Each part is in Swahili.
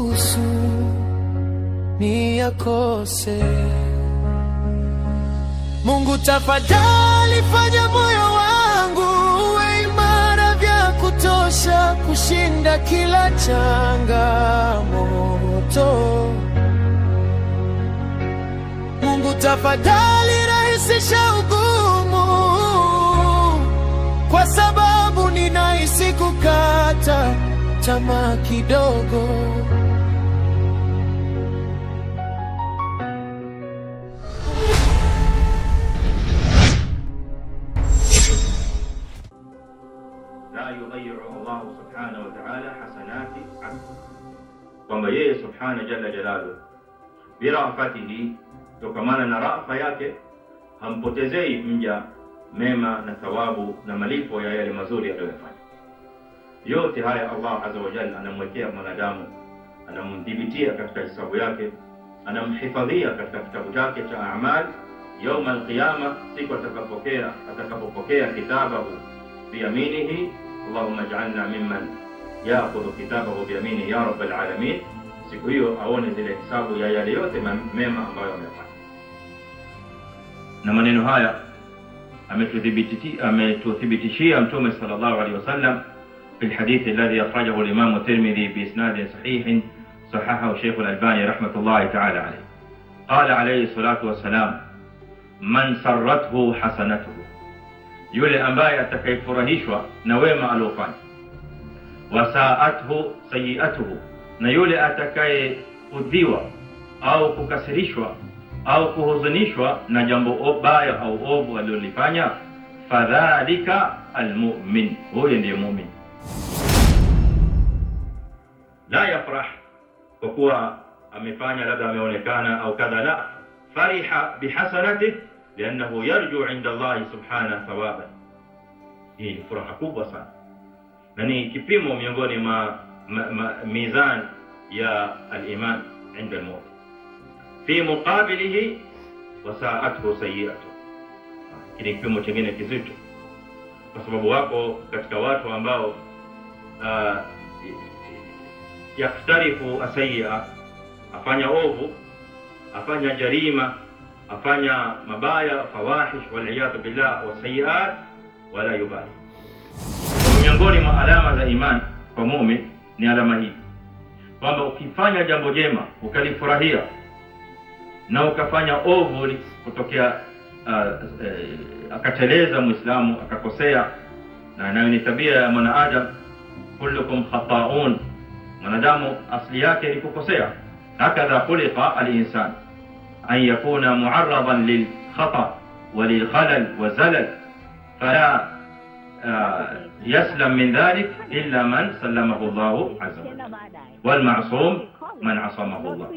ruhusu niyakose. Mungu tafadhali fanya moyo wangu uwe imara vya kutosha kushinda kila changamoto. Mungu tafadhali rahisisha ugumu, kwa sababu ninahisi kukata tamaa kidogo. La yudayyi'u Allah subhanahu wa ta'ala hasanati 'abd, kwamba yeye subhana jalla jalaluhu birafatihi, tokamana na rafa yake hampotezei mja mema na thawabu na malipo ya yale mazuri aliyofanya. Yote haya Allah azza wa jalla anamwekea mwanadamu, anamdhibitia katika hisabu yake, anamhifadhia katika kitabu chake cha a'mal. Yauma al-qiyama, siku atakapopokea kitabahu biyaminihi, Allahumma ij'alna mimman ya'khudhu kitabahu biyaminihi ya rabbal alamin. Siku hiyo aone zile hisabu ya yale yote mema ambayo amefanya. Na maneno haya ametuthibitishia Mtume sallallahu alaihi wasallam في الحديث الذي أخرجه الإمام الترمذي بإسناد صحيح صححه الشيخ الألباني رحمة الله تعالى عليه. قال عليه الصلاة والسلام: من سرته حسنته، yule ambaye atakayefurahishwa na wema aliofanya, wasaathu sayiatuhu, na yule atakayeudhiwa au kukasirishwa au kuhuzunishwa na jambo baya au ovu alilofanya, fadhalika almu'min, huyo ndiye mu'min. La yafrah kwa kuwa amefanya labda ameonekana au kadha, la, fariha bihasanatihi liannahu yarju inda Allah subhanahu thawaban. Hii ni furaha kubwa sana na ni kipimo miongoni mwa mizan ya al-iman inda al-mu'min. Fi muqabilihi wasaathu sayi'atuhu, kile kipimo chingine kizito, kwa sababu wako katika watu ambao yaktarifu asayya, afanya ovu, afanya jarima, afanya mabaya, fawahish wal'iyadhu billah wa sayiat, wala yubali. Miongoni mwa alama za imani kwa muumini ni alama hii, kwamba ukifanya jambo jema ukalifurahia na ukafanya ovu kutokea akateleza muislamu akakosea, na nayo ni tabia ya mwanadamu, kullukum khata'un, mwanadamu asli yake ni kukosea. Hakadha khuliqa al-insan an yakuna mu'arradan lil khata' wa lil khalal wa zalal, fala yaslam min dhalik illa man sallamahu Allah azza wa jalla, wal ma'sum man asamahu Allah.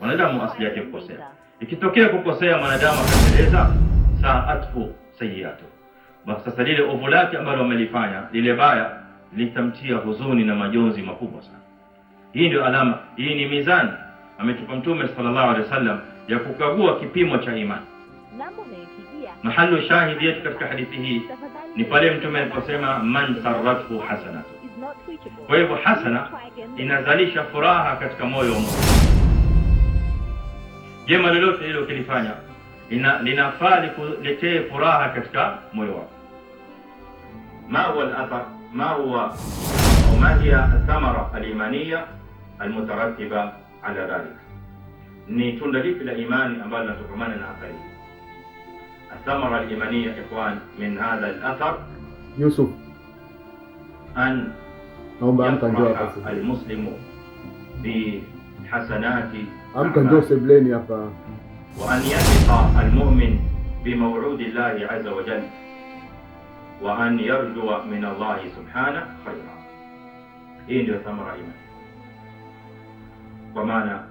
Mwanadamu asli yake kukosea. Ikitokea kukosea mwanadamu akateleza, saathu sayiatu, basi sasa lile ovu lake ambalo amelifanya, lile baya, litamtia huzuni na majonzi makubwa sana. Hii ndio alama, hii ni mizani ametupa Mtume sallallahu alaihi wasallam ya kukagua kipimo cha imani. Mahalu shahidi yetu katika hadithi hii ni pale Mtume aliposema man sarrathu hasanatu. Kwa hivyo hasana inazalisha furaha katika moyo wa mtu. Jema lolote hilo ukilifanya linafaa likuletee furaha katika moyo wako. Ma huwa al-athar, ma hiya ath-thamara al-imaniyya al-mutarattiba ala dhalik? Ni tunda lipi la imani ambalo linatokamana na athari hii? Ath-thamara al-imaniyya ikhwan min hadha al-athar, Yusuf, an naomba amka njoo hapa sasa. Al-muslimu bi hasanati, amka njoo sebleni hapa. وأن يثق المؤمن بموعود الله عز وجل وأن يرجو من الله سبحانه خيرا. hii ndio thamara imani. Kwa maana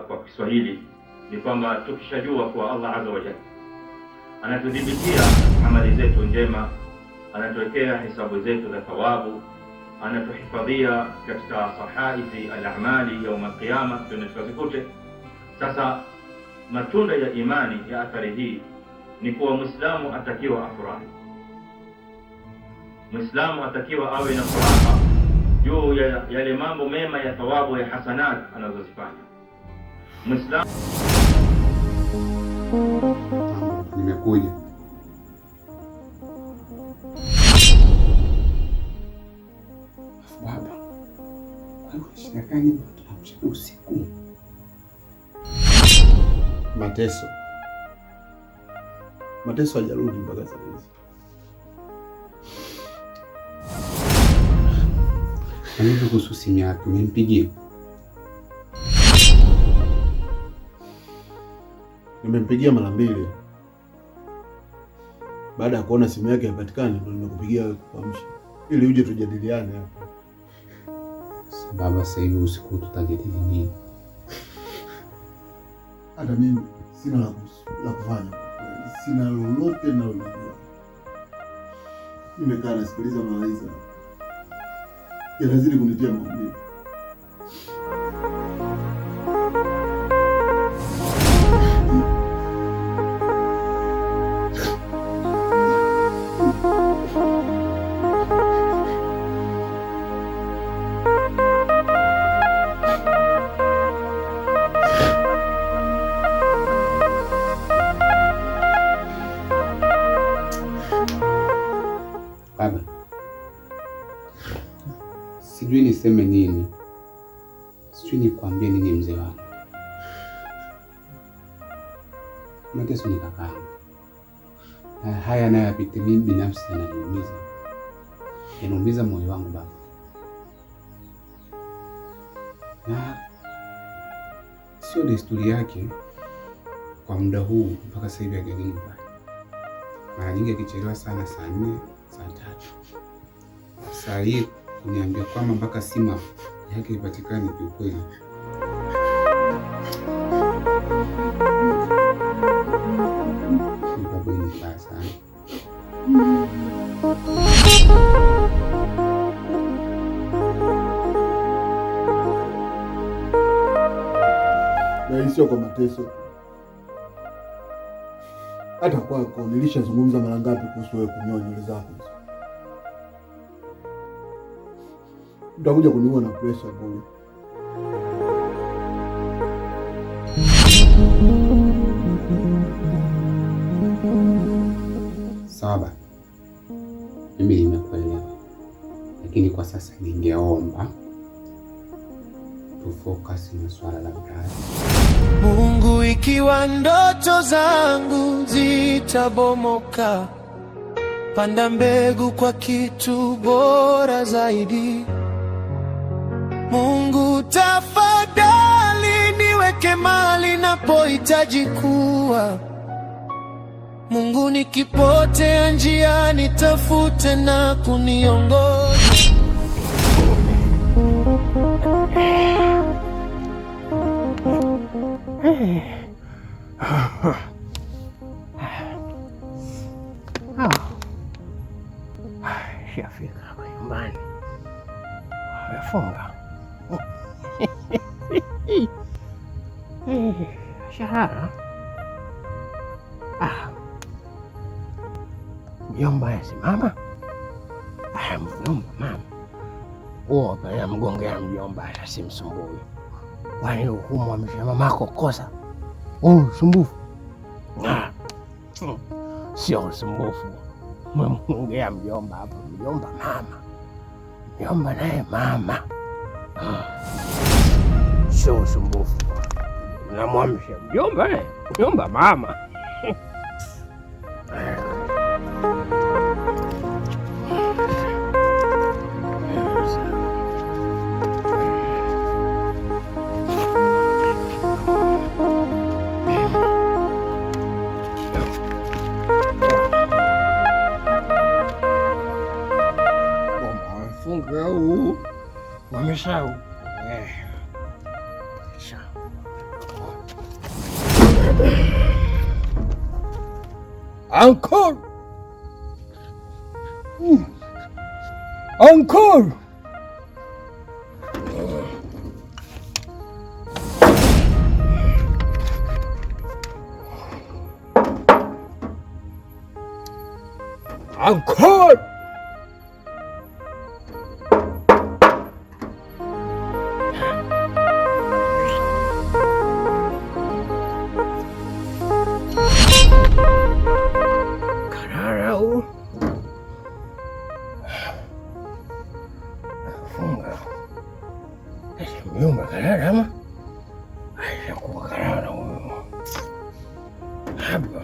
kwa Kiswahili ni kwamba tukishajua kwa Allah azza wa jalla anatudhibitia amali zetu njema, anatuwekea hisabu zetu za thawabu, anatuhifadhia katika sahaifi al-a'mali yawm al-qiyama, tunazikute. Sasa matunda ya imani ya athari hii ni kuwa Muislamu atakiwa afurahi. Muislamu atakiwa awe na furaha juu ya yale mambo mema ya thawabu ya hasanat anazozifanya Muislamu. Nimekuja. Baba, kwa hiyo shida gani tunamchana usiku? Mateso hajarudi mpaka sasa hivi. Anibu kuhusu simu yake, umempigia? Nimempigia mara 2. Baada ya kuona simu yake haipatikani ndio nimekupigia kuamsha ili uje tujadiliane hapa. Sababu sasa hivi usiku tutajadili nini? Hata mimi sina la kufanya. Sina lolote ninalojua. Nimekaa nasikiliza mawaidha. Yanazidi kunitia maumivu. Baba, sijui niseme nini, sijui nikwambie nini mzee wangu. Mateso ni kakaangu. Haya anayopita mimi binafsi yanaumiza moyo wangu baba. Na sio desturi yake kwa muda huu mpaka sasa hivi hajarudi nyumbani. Mara nyingi akichelewa sana saa 4, saa 3. Saa hii kuniambia kwamba mpaka simu yake ipatikane, kiukweli baba ni mbaya sana. Na sio kwa mateso. Hata kwako nilishazungumza mara ngapi kuhusu wewe kunyoa nywele zako. Utakuja kuniua na pressure bure. Sawa, mimi nimekuelewa, lakini kwa sasa ningeomba tufocus na swala la mradi. Mungu, ikiwa ndoto zangu zitabomoka, panda mbegu kwa kitu bora zaidi. Mungu, tafadhali niweke mahali napohitaji kuwa. Mungu, nikipotea njia nitafute na kuniongoza. Shafika nyumbani, amefunga shahara. Mjomba yasimama, mjomba mama huo pale mgongea mjomba, asimsumbui. Kwani hukumu amesema mamako kosa usumbufu? Sio usumbufu, mgongea mjomba hapo. Mjomba mama, mjomba naye mama, sio usumbufu. Namwamsha mjomba, mjomba mama. Funga huu wameshau. Encore! Encore! Encore! Umekalala ama? Aisha kuwa kalala huyo. Hapa.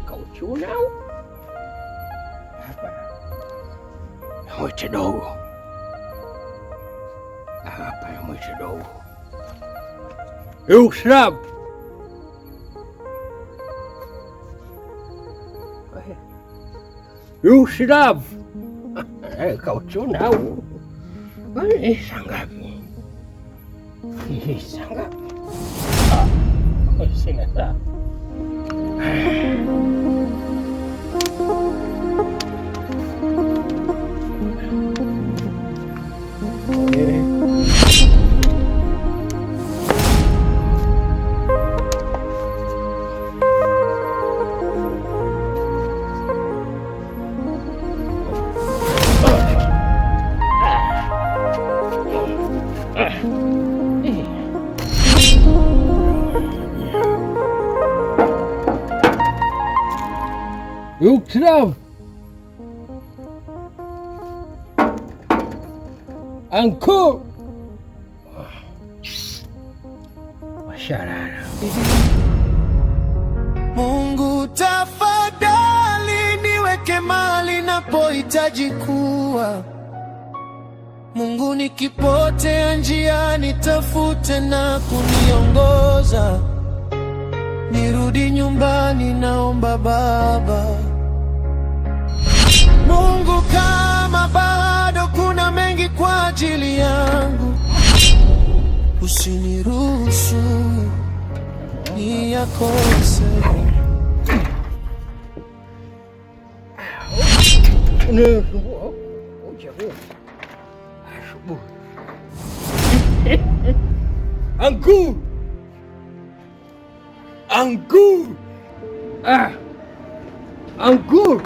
Kauchuna au? Hapa. Mwiche dogo. Hapa ya mwiche dogo. Yusrab. Yusrab. Kauchuna au? Sangapi? Sangapi? Sina saa. Yusrab. Anko. Washarara. Mungu tafadhali niweke mahali napohitaji kuwa. Mungu nikipotea njiani tafute na kuniongoza. Nirudi nyumbani naomba Baba. Mungu kama bado kuna mengi kwa ajili yangu, usiniruhusu niyakose. Anku! Anku! Anku!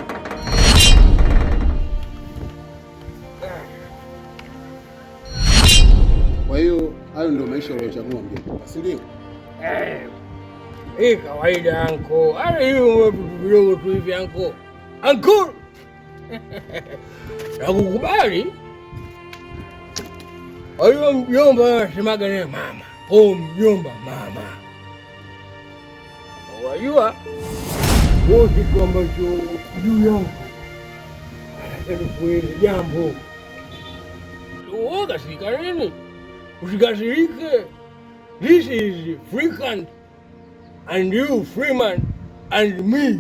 Kwa hiyo hayo ndio maisha uliyochagua mjomba, si ndio? Hii kawaida anko. Hiyo vidogo tu hivi anko. Anko! Nakukubali. Kwa hiyo mjomba anasemaga naye mama. Mjomba mama. Wajua wewe kitu ambacho juu yangu anataka jambo. Usikasirika nini? Usikasirike. This is Freeman and you Freeman and me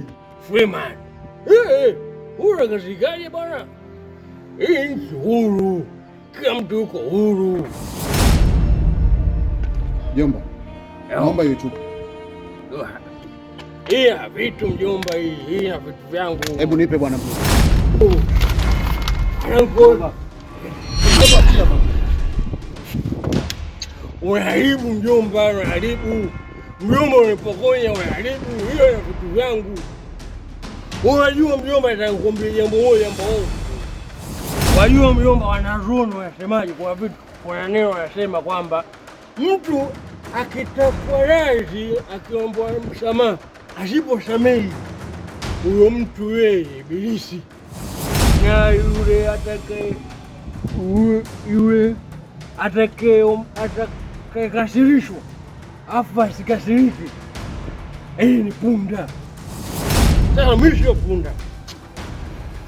Freeman. Unakasirikaje bwana? Hii nchi huru. Kila mtu yuko huru. Mjomba, naomba hiyo chupa. Ina vitu mjomba, hii ina vitu vyangu. Hebu nipe bwana mjomba. Unaharibu mjomba, unaharibu. Mjomba unipokonya, unaharibu. Hiyo ina vitu vyangu. Unajua mjomba, nitakwambia jambo moja ambao. Wajua mjomba, wanazuoni wanasemaje? Kwa vitu, kuna neno wanasema kwamba mtu akitafuta radhi, akiomba msamaha, asiposamehi huyo mtu yeye ibilisi. Na yule atakayekasirishwa afa asikasirike, ni punda. Sasa mimi sio punda,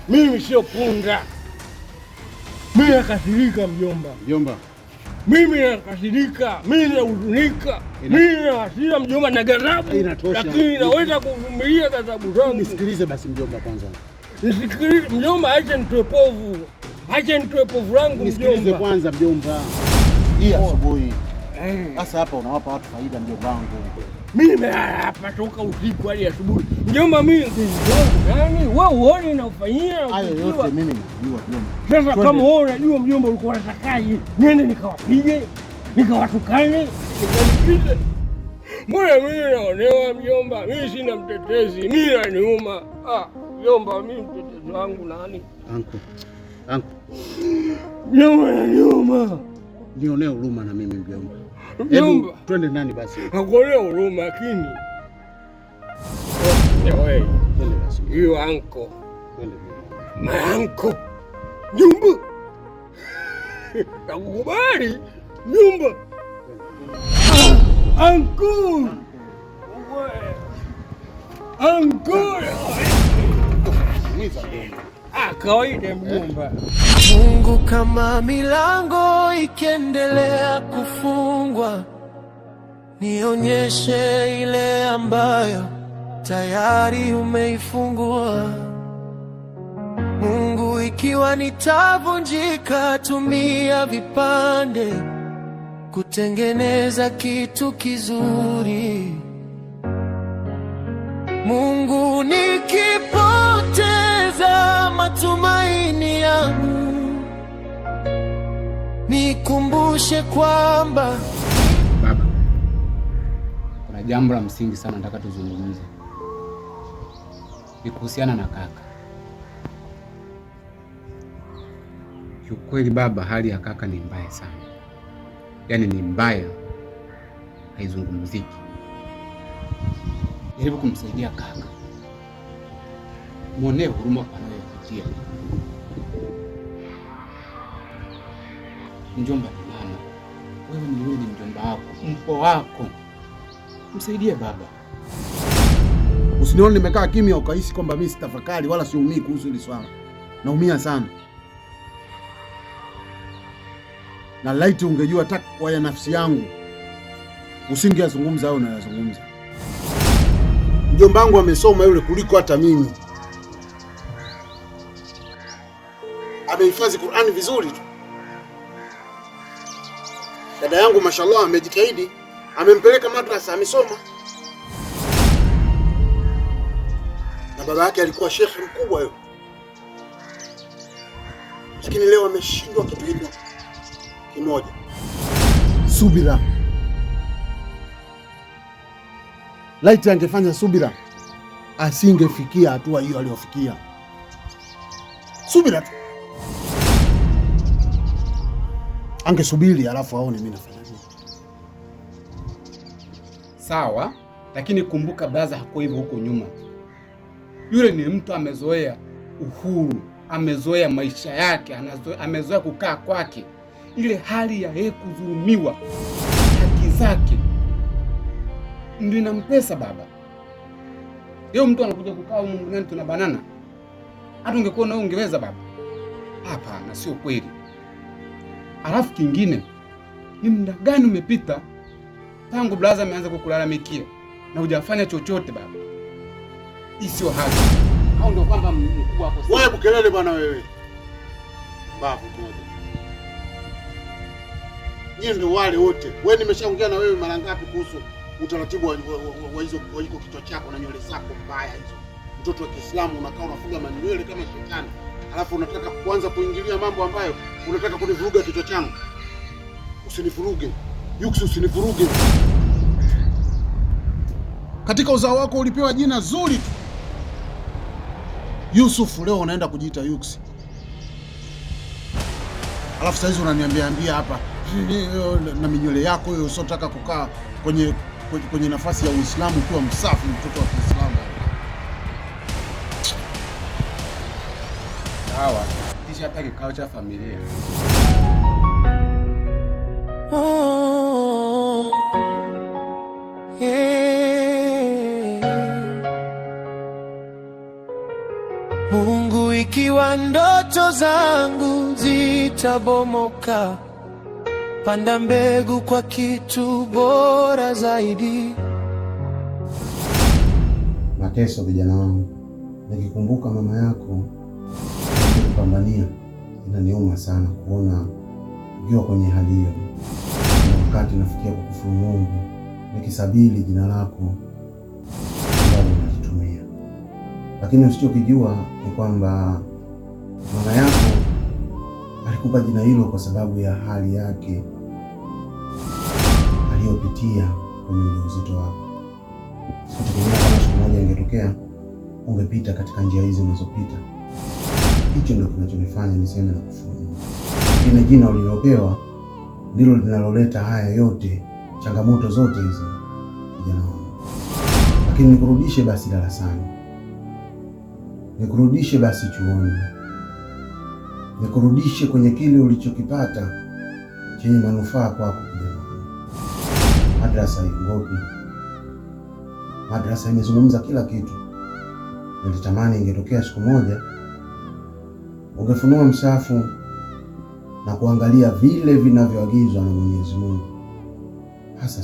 mimi sio punda. Mimi nakasirika mjomba. Mjomba, mimi nakasirika, mimi nahuzunika, mimi na hasira mjomba, na ghadhabu, lakini naweza kuvumilia ghadhabu zangu. Nisikilize basi mjomba kwanza. Nisikilize mjomba, acha nitoe povu. Acha nitoe povu langu mjomba. Nisikilize kwanza mjomba. Hii asubuhi. Sasa hapa unawapa watu faida mjomba wangu. Mimi hapa toka usiku hadi asubuhi. Mjomba mimi nani? Wewe uone na ufanyia. Hayo yote mimi najua mjomba. Sasa kama wewe unajua mjomba, ulikuwa unatakaje? Niende nikawapige, nikawatukane, nikalipite. Mbona mimi naonewa mjomba? Mimi sina mtetezi, mimi naniuma. Mjomba, mimi mtetezi wangu nani? Anko. Mjomba naniuma. Nionee huruma na mimi mjomba. Mjomba, twende ndani basi. Nakuonea huruma lakini. Wewe. Twende basi. Hiyo anko. Twende. My anko. Mjomba. nakukubali mjomba. Uncle. Kawaida mjomba. Mungu, kama milango ikiendelea kufungwa, nionyeshe ile ambayo tayari umeifungua. Mungu, ikiwa nitavunjika, tumia vipande kutengeneza kitu kizuri. Mungu, nikipoteza matumaini yangu, nikumbushe kwamba. Baba, kuna jambo la msingi sana nataka tuzungumze. Ni kuhusiana na kaka. Kiukweli baba, hali ya kaka ni mbaya sana. Yaani ni mbaya, haizungumziki. Jaribu kumsaidia kaka, muonee huruma kwa anayopitia. Mjomba ni mama, wewe ni mjomba wako, mpo wako, msaidie baba. Usinione nimekaa kimya ukahisi kwamba mimi sitafakari wala siumii kuhusu hili swala. Naumia sana. Na laiti ungejua takwa ya nafsi yangu, usingeyazungumza au unayazungumza. Mjomba wangu amesoma yule kuliko hata mimi. Amehifadhi Qur'ani vizuri tu. Dada yangu mashallah amejitahidi, amempeleka madrasa, amesoma. Na baba yake alikuwa shekhi mkubwa yule. Lakini leo ameshindwa kitu hiko kimoja. Subira. Laiti angefanya subira, asingefikia hatua hiyo aliyofikia. Subira tu. Angesubiri alafu aone mimi nafanya nini. Sawa, lakini kumbuka baza hakuwa hivyo huko nyuma. Yule ni mtu amezoea uhuru, amezoea maisha yake, amezoea kukaa kwake. Ile hali ya yeye kudhulumiwa haki zake ndio inampesa baba. Leo mtu anakuja kukaa huko ndani tuna banana. Hata ungekuwa na ungeweza baba. Hapana, sio kweli. Alafu kingine, ni muda gani umepita tangu blaza ameanza kukulalamikia na hujafanya chochote baba? Hii sio haki. Au ndio kwamba mkubwa wako? Wewe bukelele bwana wewe. Babu moja. Nyinyi ndio wale wote. Wewe nimeshaongea na wewe mara ngapi kuhusu utaratibu wa hizo kichwa chako na nywele zako mbaya hizo. Mtoto wa Kiislamu unakaa unafunga manywele kama shetani. Alafu unataka kuanza kuingilia mambo ambayo unataka kunivuruga kichwa changu. Usinivuruge. Yuksi, usinivuruge. Katika uzao wako ulipewa jina zuri tu. Yusuf, leo unaenda kujiita Yuksi. Alafu sasa hizo unaniambia hapa na minywele yako hiyo usotaka kukaa kwenye nafasi ya Uislamu ukiwa msafi, mtoto wa Kiislamu. Sawa, kisha hata kikao cha familia. Mungu, ikiwa ndoto zangu zitabomoka, panda mbegu kwa kitu bora zaidi. Mateso vijana wangu, nikikumbuka mama yako kupambania, inaniuma sana kuona ukiwa kwenye hali hiyo. Wakati nafikia kukufuru Mungu, nikisabili jina lako ambalo unajitumia. Lakini usichokijua ni kwamba mama yako alikupa jina hilo kwa sababu ya hali yake aliyopitia kwenye ujauzito wako. Sikutegemea kama siku moja ingetokea ungepita katika njia hizi unazopita. Hicho ndio kinachonifanya niseme na kufuru. Lakini jina ulilopewa ndilo linaloleta haya yote, changamoto zote hizi kijana wangu. Lakini nikurudishe basi darasani, nikurudishe basi chuoni, nikurudishe kwenye kile ulichokipata chenye manufaa kwako kijana. Madrasa iongopi. Madrasa imezungumza kila kitu. Nilitamani ingetokea siku moja ungefunua msahafu na kuangalia vile vinavyoagizwa na Mwenyezi Mungu. Hasa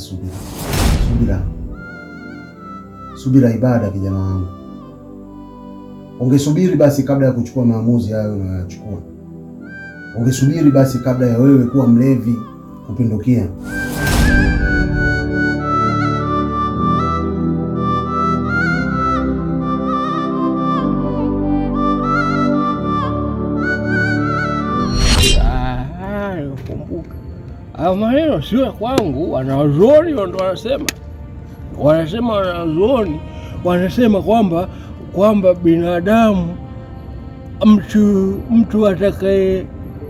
subira ibada kijana wangu. Ungesubiri basi kabla ya kuchukua maamuzi hayo unayochukua. Ungesubiri basi kabla ya wewe kuwa mlevi kupindukia. Hayo maneno sio kwangu, wanazuoni ndio wanasema wanazuoni wanasema kwamba binadamu mtu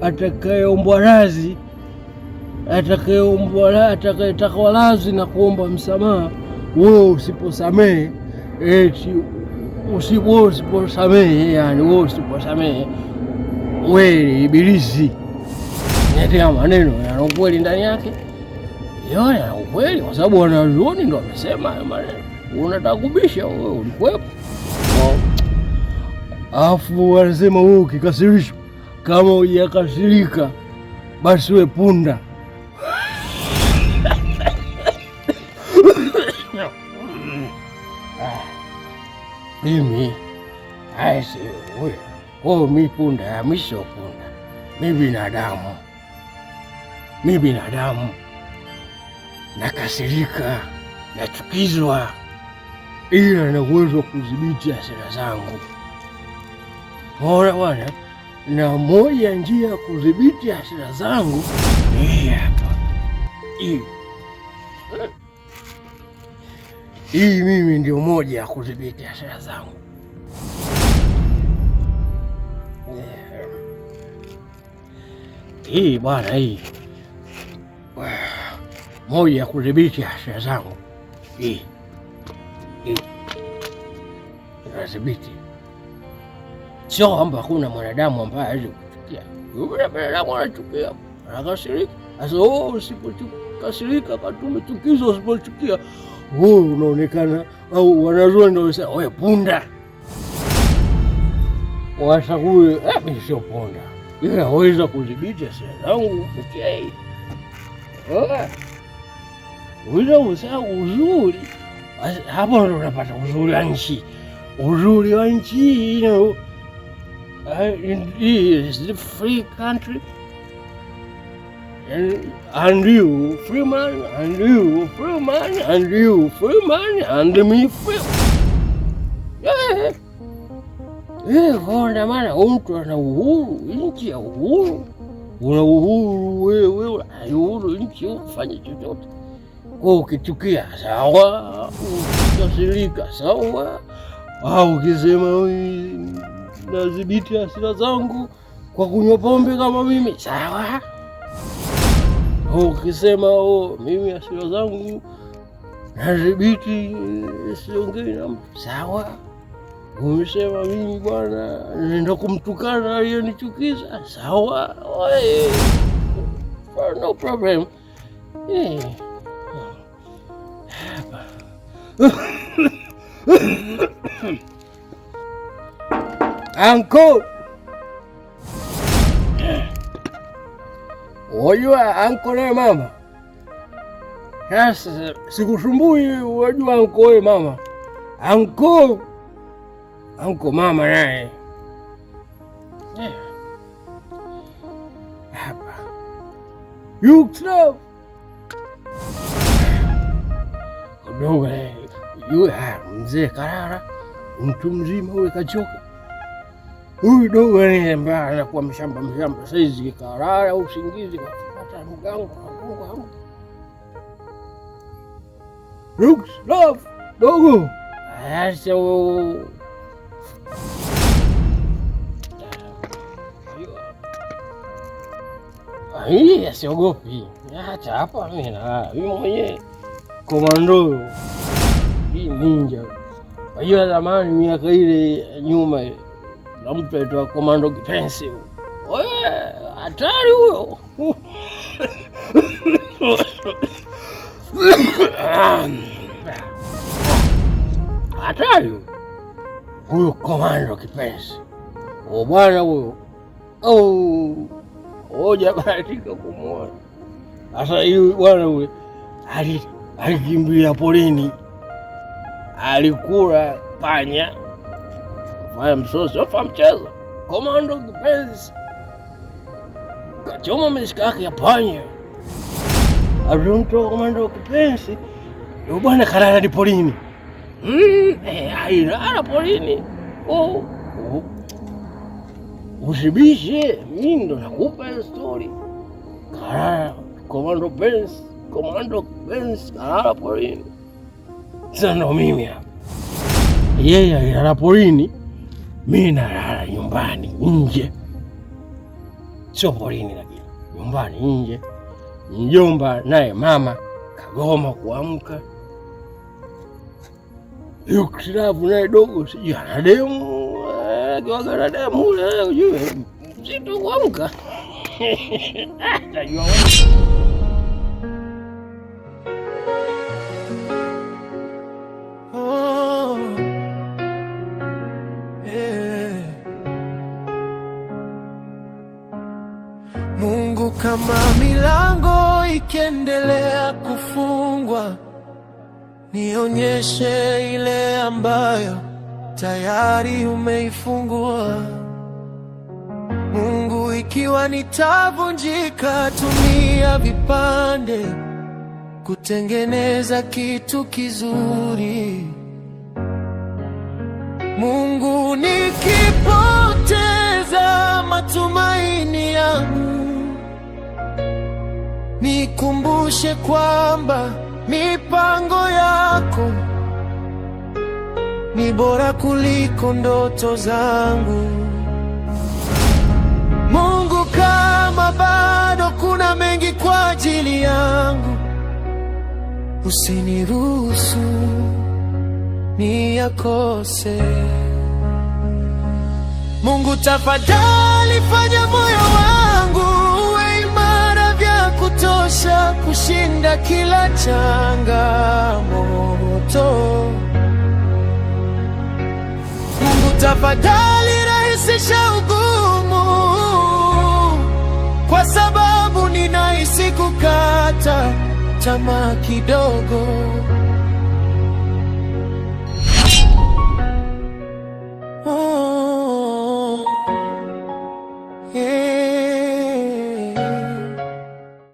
atakayeombwa radhi, atakayetaka radhi na kuomba msamaha, wewe usiposamehe, usiposamehe wewe ibilisi. Ndio maneno yana ukweli ndani yake. Yana ukweli kwa sababu wanazuoni ndio wamesema hayo maneno. Unataka kubisha wewe, ulikuwepo. Alafu wanasema wewe ukikasirishwa, kama hujakasirika basi wewe punda. Mimi aisi wewe, mimi punda, mimi sio punda. Mimi binadamu nakasirika, nachukizwa, ila na uwezo wa kudhibiti hasira zangu. Mbona bwana, na moja njia ya kudhibiti hasira zangu hii hapa. Hii mimi ndio moja ya kudhibiti hasira zangu. Hii bwana, hii moja ya kudhibiti hasira zangu. Hii inadhibiti. Sio kwamba hakuna mwanadamu ambaye hawezi kuchukia. Yule mwanadamu anachukia, anakasirika. Sasa usipokasirika kama umechukizwa, usipochukia wewe unaonekana, au wanazuoni ndio wanasema wewe punda. Washauri mimi sio punda. Yeye hawezi kudhibiti hasira zangu kufikia hii. Uzuri. Hapo ndo unapata uzuri wa nchi. Uzuri wa nchi, is the free country. And you free man, and you free man, and you free man, and me free. Kwa maana mtu ana uhuru, nchi ya uhuru. Una uhuru wewe, uhuru nchi ufanye chochote. Kwa ukichukia sawa, ukasirika sawa, au ukisema nadhibiti hasira zangu kwa kunywa pombe kama mimi sawa. Ukisema mimi hasira zangu nadhibiti siongei na mtu sawa. Umesema mimi bwana nenda kumtukana aliyenichukiza sawa. No problem. Uncle, wajua uncle na mama. Sasa sikusumbui, wajua uncle mama. Uncle mama naye. Hapa. Yukslov. Udogo mzee Karara, mtu mzima huyu kachoka. Huyu dogo ambaye anakuwa mshamba saizi Karara, usingizi kwa kupata mgango hamu. Yukslov dogo. Sasa hii asiogopi. Acha hapa mimi mwenyewe komando. Hii ninja. Kwa hiyo zamani miaka ile nyuma na mtu aitwa Komando Kipenzi. hatari huyo. Hatari huyo komando kipenzi. Bwana huyo. Hujabahatika kumwona. Sasa hiyo bwana huyo alikimbia porini. Alikula panya. Fanya msosi, wafa mchezo. Komando kipenzi. Kachoma mishikaki ya panya. Aliontoa komando kipenzi. Yule bwana kalala ni porini. Alala porini. Usibishe, mimi ndo nakupa story. Kalala komando kipenzi kalala porini. Sasa ndo mimi hapa. Yeye alala porini. Mimi nalala nyumbani nje. Sio porini lakini nyumbani nje. Mjomba naye mama kagoma kuamka. Yule kilabu naye dogo sijui ana demu. Akiwaga na demu ule ujue mzito kuamka. Tajua wewe. Mungu, kama milango ikiendelea kufungwa, nionyeshe ile ambayo tayari umeifungua. Mungu, ikiwa nitavunjika, tumia vipande kutengeneza kitu kizuri. Mungu, nikipoteza matumaini yangu, nikumbushe kwamba mipango yako ni bora kuliko ndoto zangu. Mungu, kama bado kuna mengi kwa ajili yangu, usiniruhusu niyakose. Mungu, tafadhali fanya moyo wangu uwe imara vya kutosha kushinda kila changamoto. Mungu, tafadhali rahisisha ugumu, kwa sababu ninahisi kukata tamaa kidogo.